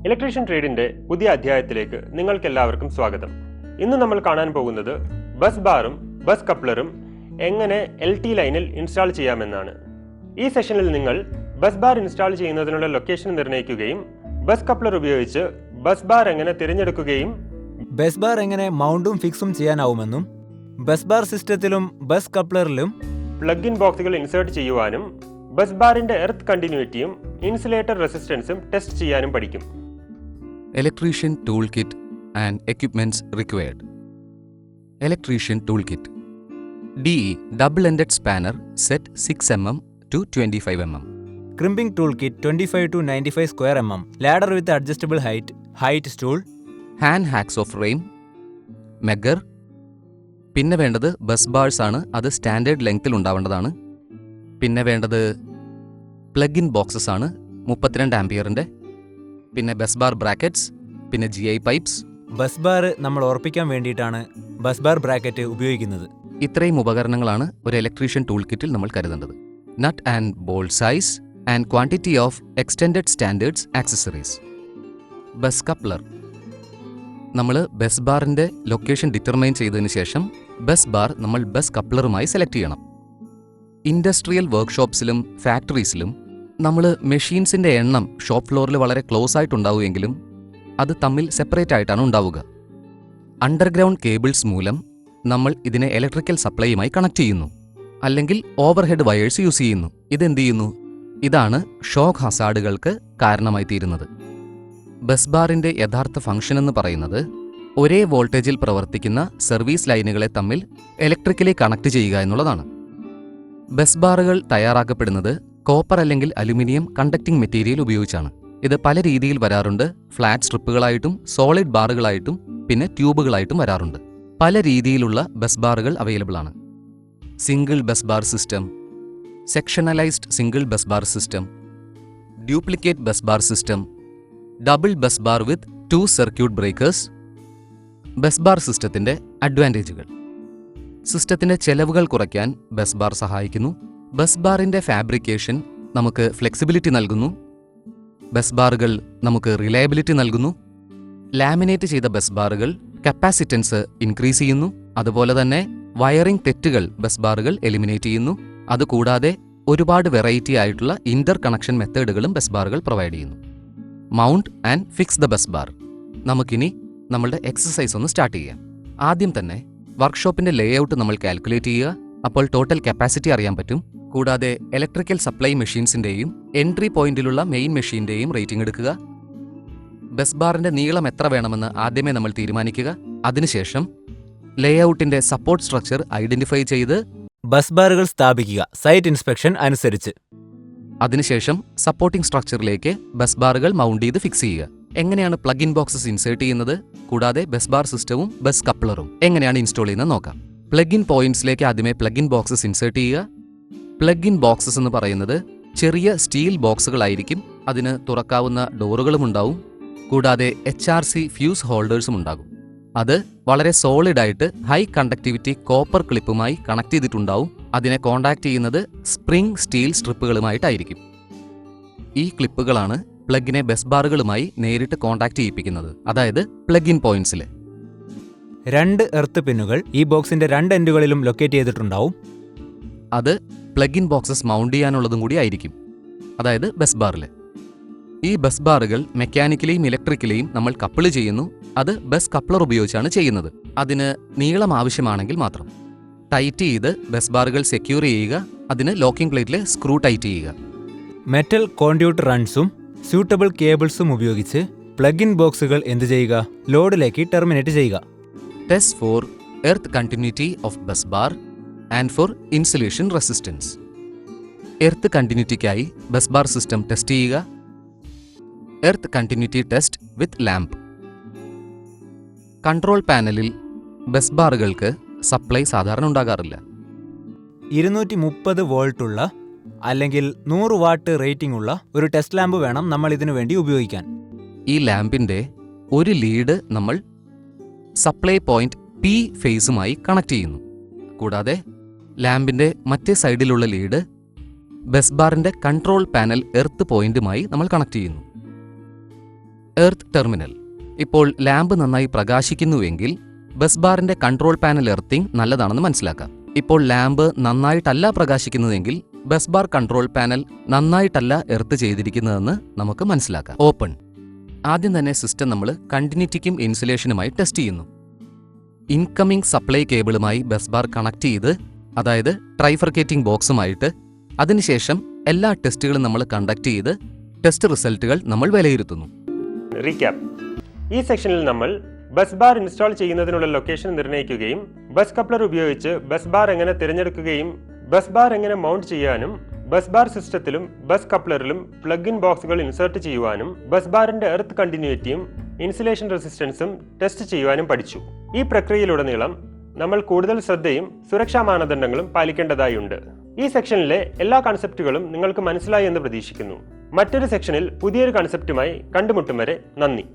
Electrician ട്രേഡിന്റെ പുതിയ അധ്യായത്തിലേക്ക് നിങ്ങൾക്കെല്ലാവർക്കും സ്വാഗതം. ഇന്ന് നമ്മൾ കാണാൻ പോകുന്നത് ബസ് ബാറും ബസ് കപ്ലറും എങ്ങനെ LT ലൈനിൽ ഇൻസ്റ്റാൾ ചെയ്യാമെന്നാണ്. ഈ സെഷനിൽ നിങ്ങൾ ബസ് ബാർ ഇൻസ്റ്റാൾ ചെയ്യുന്നതിനുള്ള ലൊക്കേഷൻ നിർണ്ണയിക്കുകയും ബസ് കപ്ലർ ഉപയോഗിച്ച് ബസ് ബാർ എങ്ങനെ തിരഞ്ഞെടുക്കുകയും ബസ് ബാർ എങ്ങനെ മൗണ്ടും ഫിക്സും ചെയ്യാനാവുമെന്നും ബസ് ബാർ സിസ്റ്റത്തിലും ബസ് കപ്ലറിലും പ്ലഗ് ഇൻ ബോക്സുകൾ ഇൻസേർട്ട് ചെയ്യുവാനും ബസ് ബാറിന്റെ എർത്ത് കണ്ടിന്യൂറ്റിയും ഇൻസുലേറ്റർ റെസിസ്റ്റൻസും ടെസ്റ്റ് ചെയ്യാനും പഠിക്കും. Electrician Toolkit and Equipments Required. Electrician Toolkit. DE Double-ended spanner set 6 mm to 25 mm. Crimping toolkit 25 to 95 square mm. Ladder with adjustable height stool. Hand hacksaw frame. Megger. പിന്നെ വേണ്ടത് bus bars ആണ്. അത് standard ലെങ്ത്തിൽ ഉണ്ടാവേണ്ടതാണ്. പിന്നെ വേണ്ടത് plug in boxes ആണ് 32 ആംപിയറിൻ്റെ. പിന്നെ bus bar brackets, പിന്നെ GI പൈപ്സ്. ബസ് ബാർ നമ്മൾ ഉറപ്പിക്കാൻ വേണ്ടിയിട്ടാണ് ബസ് ബാർ ബ്രാക്കറ്റ് ഉപയോഗിക്കുന്നത്. ഇത്രയും ഉപകരണങ്ങളാണ് ഒരു ഇലക്ട്രീഷ്യൻ ടൂൾ കിറ്റിൽ നമ്മൾ കരുതേണ്ടത്. Nut and bolt size and quantity of extended standards accessories. Bus coupler. നമ്മൾ ബസ് ബാറിൻ്റെ ലൊക്കേഷൻ ഡിറ്റർമൈൻ ചെയ്തതിന് ശേഷം ബസ് ബാർ നമ്മൾ ബസ് കപ്ലറുമായി സെലക്ട് ചെയ്യണം. ഇൻഡസ്ട്രിയൽ വർക്ക്ഷോപ്സിലും ഫാക്ടറീസിലും നമ്മൾ മെഷീൻസിൻ്റെ എണ്ണം ഷോപ്പ് ഫ്ലോറിൽ വളരെ ക്ലോസ് ആയിട്ടുണ്ടാവുമെങ്കിലും അത് തമ്മിൽ സെപ്പറേറ്റ് ആയിട്ടാണ് ഉണ്ടാവുക. അണ്ടർഗ്രൗണ്ട് കേബിൾസ് മൂലം നമ്മൾ ഇതിനെ ഇലക്ട്രിക്കൽ സപ്ലൈയുമായി കണക്ട് ചെയ്യുന്നു, അല്ലെങ്കിൽ ഓവർഹെഡ് വയേഴ്സ് യൂസ് ചെയ്യുന്നു. ഇതെന്ത് ചെയ്യുന്നു? ഇതാണ് ഷോക്ക് ഹസാർഡുകൾക്ക് കാരണമായി തീരുന്നത്. ബസ് ബാറിൻ്റെ യഥാർത്ഥ ഫംഗ്ഷൻ എന്ന് പറയുന്നത് ഒരേ വോൾട്ടേജിൽ പ്രവർത്തിക്കുന്ന സർവീസ് ലൈനുകളെ തമ്മിൽ ഇലക്ട്രിക്കലി കണക്ട് ചെയ്യുക എന്നുള്ളതാണ്. ബസ് ബാറുകൾ തയ്യാറാക്കപ്പെടുന്നത് കോപ്പർ അല്ലെങ്കിൽ അലുമിനിയം കണ്ടക്ടിംഗ് മെറ്റീരിയൽ ഉപയോഗിച്ചാണ്. ഇത് പല രീതിയിൽ വരാറുണ്ട്. ഫ്ലാറ്റ് സ്ട്രിപ്പുകളായിട്ടും സോളിഡ് ബാറുകളായിട്ടും പിന്നെ ട്യൂബുകളായിട്ടും വരാറുണ്ട്. പല രീതിയിലുള്ള ബസ് ബാറുകൾ അവൈലബിൾ ആണ്. Single bus bar system, sectionalised single bus bar system, duplicate bus bar system, double bus bar with 2 circuit breakers. Bus bar സിസ്റ്റത്തിന്റെ അഡ്വാൻറ്റേജുകൾ. സിസ്റ്റത്തിന്റെ ചെലവുകൾ കുറയ്ക്കാൻ ബസ് ബാർ സഹായിക്കുന്നു. ബസ് ബാറിന്റെ ഫാബ്രിക്കേഷൻ നമുക്ക് ഫ്ലെക്സിബിലിറ്റി നൽകുന്നു. ബസ് ബാറുകൾ നമുക്ക് റിലയബിലിറ്റി നൽകുന്നു. ലാമിനേറ്റ് ചെയ്ത ബസ് ബാറുകൾ കപ്പാസിറ്റൻസ് ഇൻക്രീസ് ചെയ്യുന്നു. അതുപോലെ തന്നെ വയറിംഗ് തെറ്റുകൾ ബസ് ബാറുകൾ എലിമിനേറ്റ് ചെയ്യുന്നു. അതുകൂടാതെ ഒരുപാട് വെറൈറ്റി ആയിട്ടുള്ള ഇന്റർ കണക്ഷൻ മെത്തേഡുകളും ബസ് ബാറുകൾ പ്രൊവൈഡ് ചെയ്യുന്നു. Mount and fix the bus bar. നമുക്കിനി നമ്മളുടെ എക്സസൈസ് ഒന്ന് സ്റ്റാർട്ട് ചെയ്യാം. ആദ്യം തന്നെ വർക്ക്ഷോപ്പിന്റെ ലേഔട്ട് നമ്മൾ കാൽക്കുലേറ്റ് ചെയ്യുക. അപ്പോൾ ടോട്ടൽ കപ്പാസിറ്റി അറിയാൻ പറ്റും. കൂടാതെ ഇലക്ട്രിക്കൽ സപ്ലൈ മെഷീൻസിന്റെയും എൻട്രി പോയിന്റിലുള്ള മെയിൻ മെഷീന്റെയും റേറ്റിംഗ് എടുക്കുക. ബസ് ബാറിന്റെ നീളം എത്ര വേണമെന്ന് ആദ്യമേ നമ്മൾ തീരുമാനിക്കുക. അതിനുശേഷം ലേഔട്ടിന്റെ സപ്പോർട്ട് സ്ട്രക്ചർ ഐഡന്റിഫൈ ചെയ്ത് ബസ് ബാറുകൾ സ്ഥാപിക്കുക സൈറ്റ് ഇൻസ്പെക്ഷൻ അനുസരിച്ച്. അതിനുശേഷം സപ്പോർട്ടിംഗ് സ്ട്രക്ചറിലേക്ക് ബസ് ബാറുകൾ മൗണ്ട് ചെയ്ത് ഫിക്സ് ചെയ്യുക. എങ്ങനെയാണ് പ്ലഗ് ഇൻ ബോക്സസ് ഇൻസേർട്ട് ചെയ്യുന്നത്, കൂടാതെ ബസ് ബാർ സിസ്റ്റവും ബസ് കപ്ലറും എങ്ങനെയാണ് ഇൻസ്റ്റാൾ ചെയ്യുന്നത് നോക്കാം. പ്ലഗ് ഇൻ പോയിന്റ്സിലേക്ക് ആദ്യമേ പ്ലഗ് ഇൻ ബോക്സസ് ഇൻസേർട്ട് ചെയ്യുക. പ്ലഗ് ഇൻ ബോക്സസ് എന്ന് പറയുന്നത് ചെറിയ സ്റ്റീൽ ബോക്സുകളായിരിക്കും. അതിന് തുറക്കാവുന്ന ഡോറുകളും ഉണ്ടാവും. കൂടാതെ HRC ഫ്യൂസ് ഹോൾഡേഴ്സും ഉണ്ടാകും. അത് വളരെ സോളിഡായിട്ട് ഹൈ കണ്ടക്ടിവിറ്റി കോപ്പർ ക്ലിപ്പുമായി കണക്ട് ചെയ്തിട്ടുണ്ടാവും. അതിനെ കോണ്ടാക്ട് ചെയ്യുന്നത് സ്പ്രിംഗ് സ്റ്റീൽ സ്ട്രിപ്പുകളുമായിട്ടായിരിക്കും. ഈ ക്ലിപ്പുകളാണ് പ്ലഗിനെ ബസ് ബാറുകളുമായി നേരിട്ട് കോണ്ടാക്ട് ചെയ്യിപ്പിക്കുന്നത്, അതായത് പ്ലഗ് ഇൻ പോയിന്റ്സിൽ. 2 എർത്ത് പിന്നുകൾ ഈ ബോക്സിന്റെ 2 എൻഡുകളിലും ലൊക്കേറ്റ് ചെയ്തിട്ടുണ്ടാവും. അത് പ്ലഗ് ഇൻ ബോക്സസ് മൗണ്ട് ചെയ്യാനുള്ളതും കൂടി ആയിരിക്കും, അതായത് ബസ് ബാറിൽ. ഈ ബസ് ബാറുകൾ മെക്കാനിക്കലിയും ഇലക്ട്രിക്കലിയും നമ്മൾ കപ്പിള് ചെയ്യുന്നു. അത് ബസ് കപ്ലർ ഉപയോഗിച്ചാണ് ചെയ്യുന്നത്. അതിന് നീളം ആവശ്യമാണെങ്കിൽ മാത്രം. ടൈറ്റ് ചെയ്ത് ബസ് ബാറുകൾ സെക്യൂർ ചെയ്യുക. അതിന് ലോക്കിംഗ് പ്ലേറ്റിൽ സ്ക്രൂ ടൈറ്റ് ചെയ്യുക. മെറ്റൽ കോൺഡ്യൂട്ട് റൺസും സ്യൂട്ടബിൾ കേബിൾസും ഉപയോഗിച്ച് പ്ലഗ് ഇൻ ബോക്സുകൾ എന്ത് ചെയ്യുക? ലോഡിലേക്ക് ടെർമിനേറ്റ് ചെയ്യുക. Test for earth continuity of bus bar and for insulation resistance. Earth കണ്ടിന്യൂറ്റിക്കായി ബസ് ബാർ സിസ്റ്റം ടെസ്റ്റ് ചെയ്യുക. Earth continuity test with lamp. Control പാനലിൽ ബസ് ബാറുകൾക്ക് സപ്ലൈ സാധാരണ ഉണ്ടാകാറില്ല. 230 വോൾട്ടുള്ള അല്ലെങ്കിൽ 100 വാട്ട് റേറ്റിംഗ് ഉള്ള ഒരു ടെസ്റ്റ് ലാമ്പ് വേണം നമ്മൾ ഇതിനു വേണ്ടി ഉപയോഗിക്കാൻ. ഈ ലാമ്പിന്റെ ഒരു ലീഡ് നമ്മൾ സപ്ലൈ പോയിന്റ് P ഫേസുമായി കണക്ട് ചെയ്യുന്നു. കൂടാതെ ലാമ്പിന്റെ മറ്റേ സൈഡിലുള്ള ലീഡ് ബസ് ബാറിന്റെ കൺട്രോൾ പാനൽ എർത്ത് പോയിന്റുമായി നമ്മൾ കണക്ട് ചെയ്യുന്നു. Earth terminal. ഇപ്പോൾ ലാമ്പ് നന്നായി പ്രകാശിക്കുന്നുവെങ്കിൽ ബസ് ബാറിന്റെ കൺട്രോൾ പാനൽ എർത്തിങ് നല്ലതാണെന്ന് മനസ്സിലാക്കാം. ഇപ്പോൾ ലാമ്പ് നന്നായിട്ടല്ല പ്രകാശിക്കുന്നതെങ്കിൽ ബസ് ബാർ കൺട്രോൾ പാനൽ നന്നായിട്ടല്ല എർത്ത് ചെയ്തിരിക്കുന്നതെന്ന് നമുക്ക് മനസ്സിലാക്കാം. ഓപ്പൺ. ആദ്യം തന്നെ സിസ്റ്റം നമ്മൾ കണ്ടിന്യൂറ്റിക്കും ഇൻസുലേഷനുമായി ടെസ്റ്റ് ചെയ്യുന്നു. ഇൻകമിംഗ് സപ്ലൈ കേബിളുമായി ബസ് ബാർ കണക്ട് ചെയ്ത്, അതായത് ട്രൈഫർക്കേറ്റിംഗ് ബോക്സുമായിട്ട്, അതിനുശേഷം എല്ലാ ടെസ്റ്റുകളും നമ്മൾ കണ്ടക്ട് ചെയ്ത് ടെസ്റ്റ് റിസൾട്ടുകൾ നമ്മൾ വിലയിരുത്തുന്നു. റീക്യാപ്പ്. ഈ സെക്ഷനിൽ നമ്മൾ ബസ് ബാർ ഇൻസ്റ്റാൾ ചെയ്യുന്നതിനുള്ള ലൊക്കേഷൻ നിർണ്ണയിക്കുകയും ബസ് കപ്ലർ ഉപയോഗിച്ച് ബസ് ബാർ എങ്ങനെ തിരഞ്ഞെടുക്കുകയും ബസ് ബാർ എങ്ങനെ മൗണ്ട് ചെയ്യാനും ബസ് ബാർ സിസ്റ്റത്തിലും ബസ് കപ്ലറിലും പ്ലഗ് ഇൻ ബോക്സുകൾ ഇൻസേർട്ട് ചെയ്യുവാനും ബസ് ബാറിന്റെ എർത്ത് കണ്ടിന്യൂറ്റിയും ഇൻസുലേഷൻ റെസിസ്റ്റൻസും ടെസ്റ്റ് ചെയ്യുവാനും പഠിച്ചു. ഈ പ്രക്രിയയിലുടനീളം നമ്മൾ കൂടുതൽ ശ്രദ്ധയും സുരക്ഷാ മാനദണ്ഡങ്ങളും പാലിക്കേണ്ടതായുണ്ട്. ഈ സെക്ഷനിലെ എല്ലാ കൺസെപ്റ്റുകളും നിങ്ങൾക്ക് മനസ്സിലായി എന്ന് പ്രതീക്ഷിക്കുന്നു. മറ്റൊരു സെക്ഷനിൽ പുതിയൊരു കൺസെപ്റ്റുമായി കണ്ടുമുട്ടും വരെ നന്ദി.